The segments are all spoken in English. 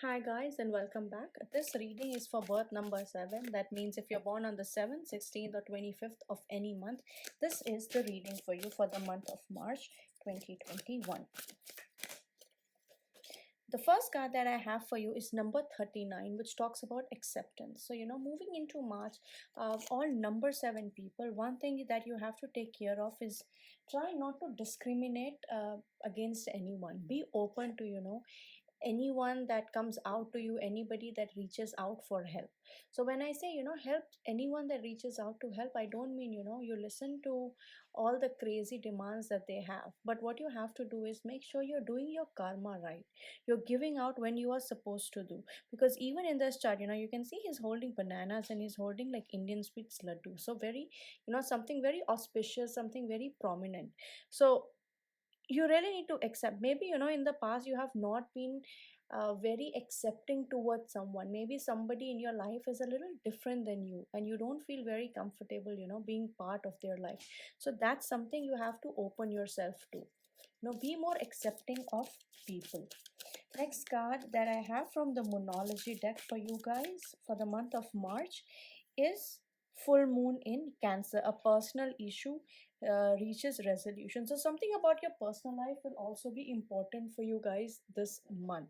Hi guys and welcome back. This reading is for birth number 7. That means if you're born on the 7th, 16th or 25th of any month, this is the reading for you for the month of March 2021. The first card that I have for you is number 39, which talks about acceptance. So, moving into March, all number 7 people, one thing that you have to take care of is try not to discriminate against anyone. Be open to, anyone that comes out to you, anybody that reaches out for help. So when I say, help anyone that reaches out to help, I don't mean, you listen to all the crazy demands that they have. But what you have to do is make sure you're doing your karma right. You're giving out when you are supposed to do. Because even in this chart, you can see he's holding bananas and he's holding like Indian sweets laddu. So very, something very auspicious, something very prominent. So you really need to accept. Maybe in the past you have not been very accepting towards someone. Maybe somebody in your life is a little different than you and you don't feel very comfortable being part of their life. So that's something you have to open yourself to. Be more accepting of people. Next card that I have from the Moonology deck for you guys for the month of March is full moon in Cancer. A personal issue reaches resolution. So something about your personal life will also be important for you guys this month.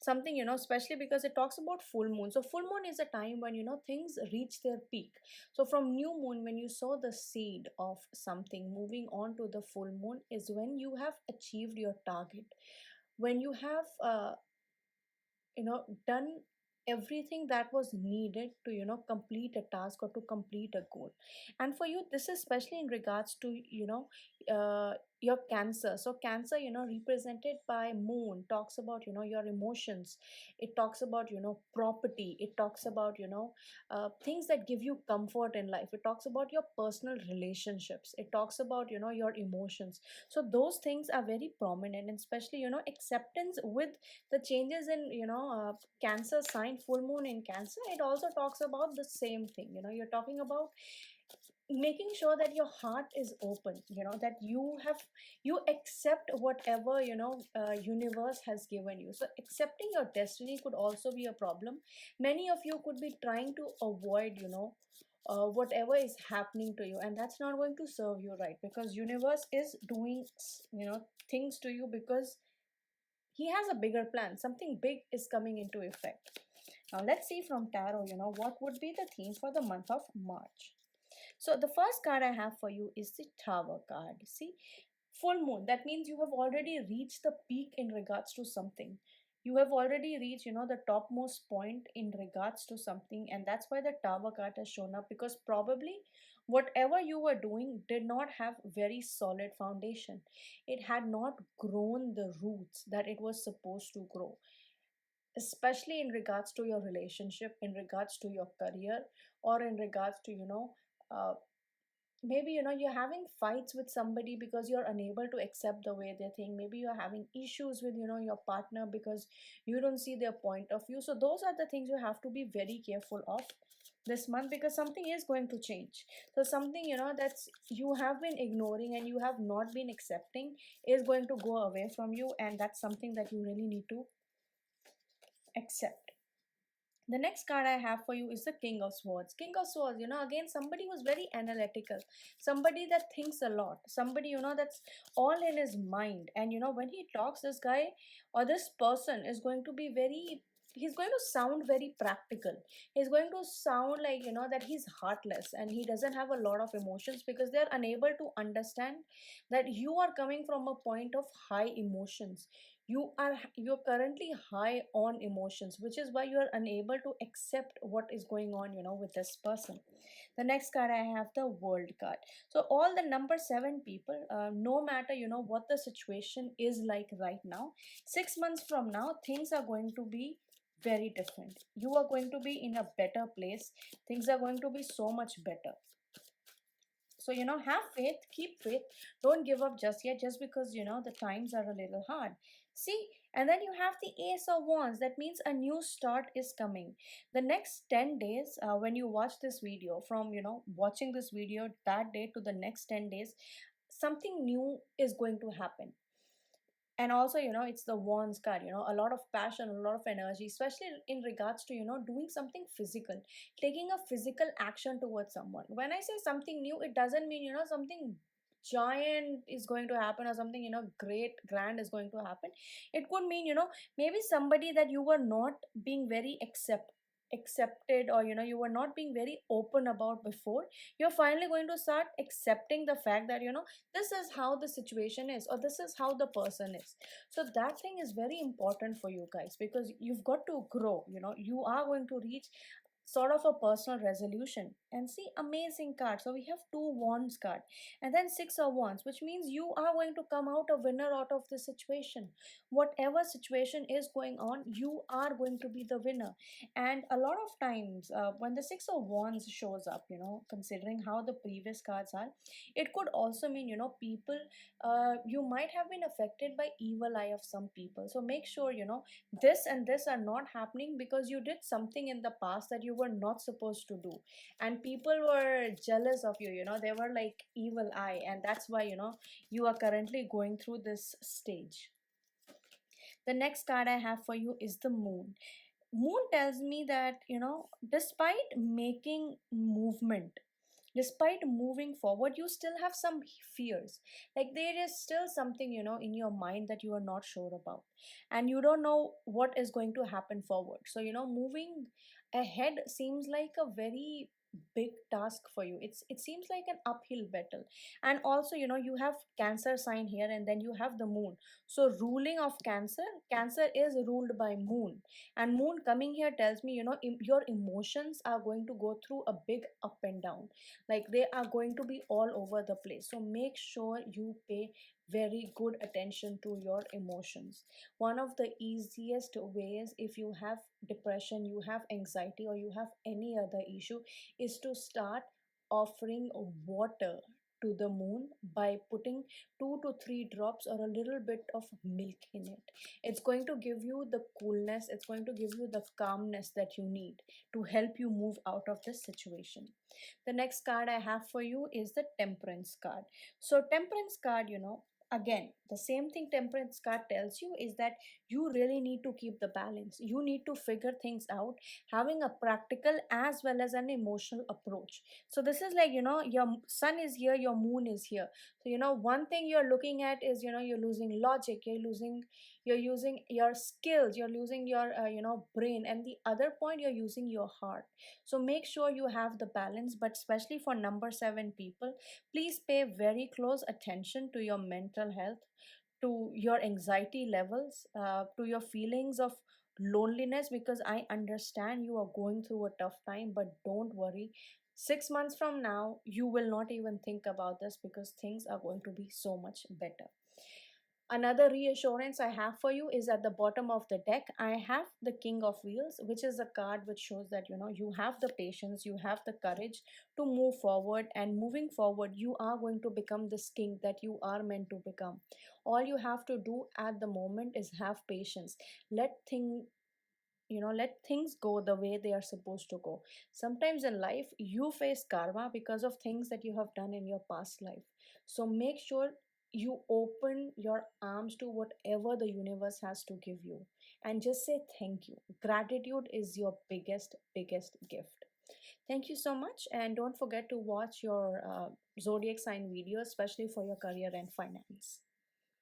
Something, especially because it talks about full moon. So full moon is a time when things reach their peak. So from new moon, when you sow the seed of something, moving on to the full moon is when you have achieved your target, when you have done everything that was needed to complete a task or to complete a goal. And for you, this is especially in regards to your Cancer. So Cancer, represented by moon, talks about your emotions. It talks about property. It talks about things that give you comfort in life. It talks about your personal relationships. It talks about your emotions. So those things are very prominent, and especially acceptance with the changes in Cancer sign, full moon in Cancer. It also talks about the same thing. You're talking about making sure that your heart is open, that you accept whatever universe has given you. So accepting your destiny could also be a problem. Many of you could be trying to avoid whatever is happening to you, and that's not going to serve you right, because universe is doing things to you because he has a bigger plan. Something big is coming into effect. Now let's see from tarot, what would be the theme for the month of March. So the first card I have for you is the Tower card. See, full moon, that means you have already reached the peak in regards to something. You have already reached the topmost point in regards to something, and that's why the Tower card has shown up, because probably whatever you were doing did not have very solid foundation. It had not grown the roots that it was supposed to grow, especially in regards to your relationship, in regards to your career, or in regards to uh, maybe you're having fights with somebody because you're unable to accept the way they think. Maybe you're having issues with your partner because you don't see their point of view. So those are the things you have to be very careful of this month, because something is going to change. So something that's you have been ignoring and you have not been accepting is going to go away from you, and that's something that you really need to accept. The next card I have for you is the King of Swords. King of Swords, again, somebody who's very analytical, somebody that thinks a lot, somebody, that's all in his mind. And, when he talks, this guy or this person is going to be very, he's going to sound very practical. He's going to sound like, that he's heartless and he doesn't have a lot of emotions, because they're unable to understand that you are coming from a point of high emotions. You're currently high on emotions, which is why you are unable to accept what is going on with this person. The next card I have, the World card. So all the number 7 people, no matter what the situation is like right now, 6 months from now things are going to be very different. You are going to be in a better place. Things are going to be so much better. So have faith, keep faith, don't give up just yet, just because the times are a little hard. See, and then you have the Ace of Wands. That means a new start is coming. The next 10 days, when you watch this video, from watching this video that day to the next 10 days, something new is going to happen. And also, it's the wands card, a lot of passion, a lot of energy, especially in regards to, doing something physical, taking a physical action towards someone. When I say something new, it doesn't mean, something giant is going to happen, or something, great grand is going to happen. It could mean, maybe somebody that you were not being very accepted, or you were not being very open about before. You're finally going to start accepting the fact that, this is how the situation is, or this is how the person is. So that thing is very important for you guys, because you've got to grow. You are going to reach sort of a personal resolution. And see, amazing card. So we have two wands card, and then six of wands, which means you are going to come out a winner out of this situation. Whatever situation is going on, you are going to be the winner. And a lot of times, when the six of wands shows up, considering how the previous cards are, it could also mean, people, you might have been affected by evil eye of some people. So make sure, this and this are not happening because you did something in the past that you were not supposed to do, and people were jealous of you. They were like evil eye, and that's why, you are currently going through this stage. The next card I have for you is the moon. Moon tells me that, despite making movement, despite moving forward, you still have some fears. Like there is still something, in your mind that you are not sure about, and you don't know what is going to happen forward. So, moving ahead seems like a very big task for you. It seems like an uphill battle. And also, you have Cancer sign here, and then you have the moon. So ruling of Cancer is ruled by moon, and moon coming here tells me, your emotions are going to go through a big up and down. Like they are going to be all over the place. So make sure you pay very good attention to your emotions. One of the easiest ways, if you have depression, you have anxiety, or you have any other issue, is to start offering water to the moon by putting 2 to 3 drops or a little bit of milk in it. It's going to give you the coolness, it's going to give you the calmness that you need to help you move out of this situation. The next card I have for you is the Temperance card. So Temperance card, again, the same thing Temperance card tells you is that you really need to keep the balance. You need to figure things out, having a practical as well as an emotional approach. So this is like, your sun is here, your moon is here. So, one thing you're looking at is, you're losing logic, you're using your skills, you're losing your brain, and the other point, you're using your heart. So make sure you have the balance. But especially for number 7 people, please pay very close attention to your mental health, to your anxiety levels, to your feelings of loneliness, because I understand you are going through a tough time. But don't worry, 6 months from now you will not even think about this, because things are going to be so much better. Another reassurance I have for you is at the bottom of the deck. I have the King of Wheels, which is a card which shows that, you have the patience, you have the courage to move forward, and moving forward, you are going to become this king that you are meant to become. All you have to do at the moment is have patience. Let things let things go the way they are supposed to go. Sometimes in life you face karma because of things that you have done in your past life. So make sure you open your arms to whatever the universe has to give you, and just say thank you. Gratitude is your biggest gift. Thank you so much, and don't forget to watch your zodiac sign videos, especially for your career and finance.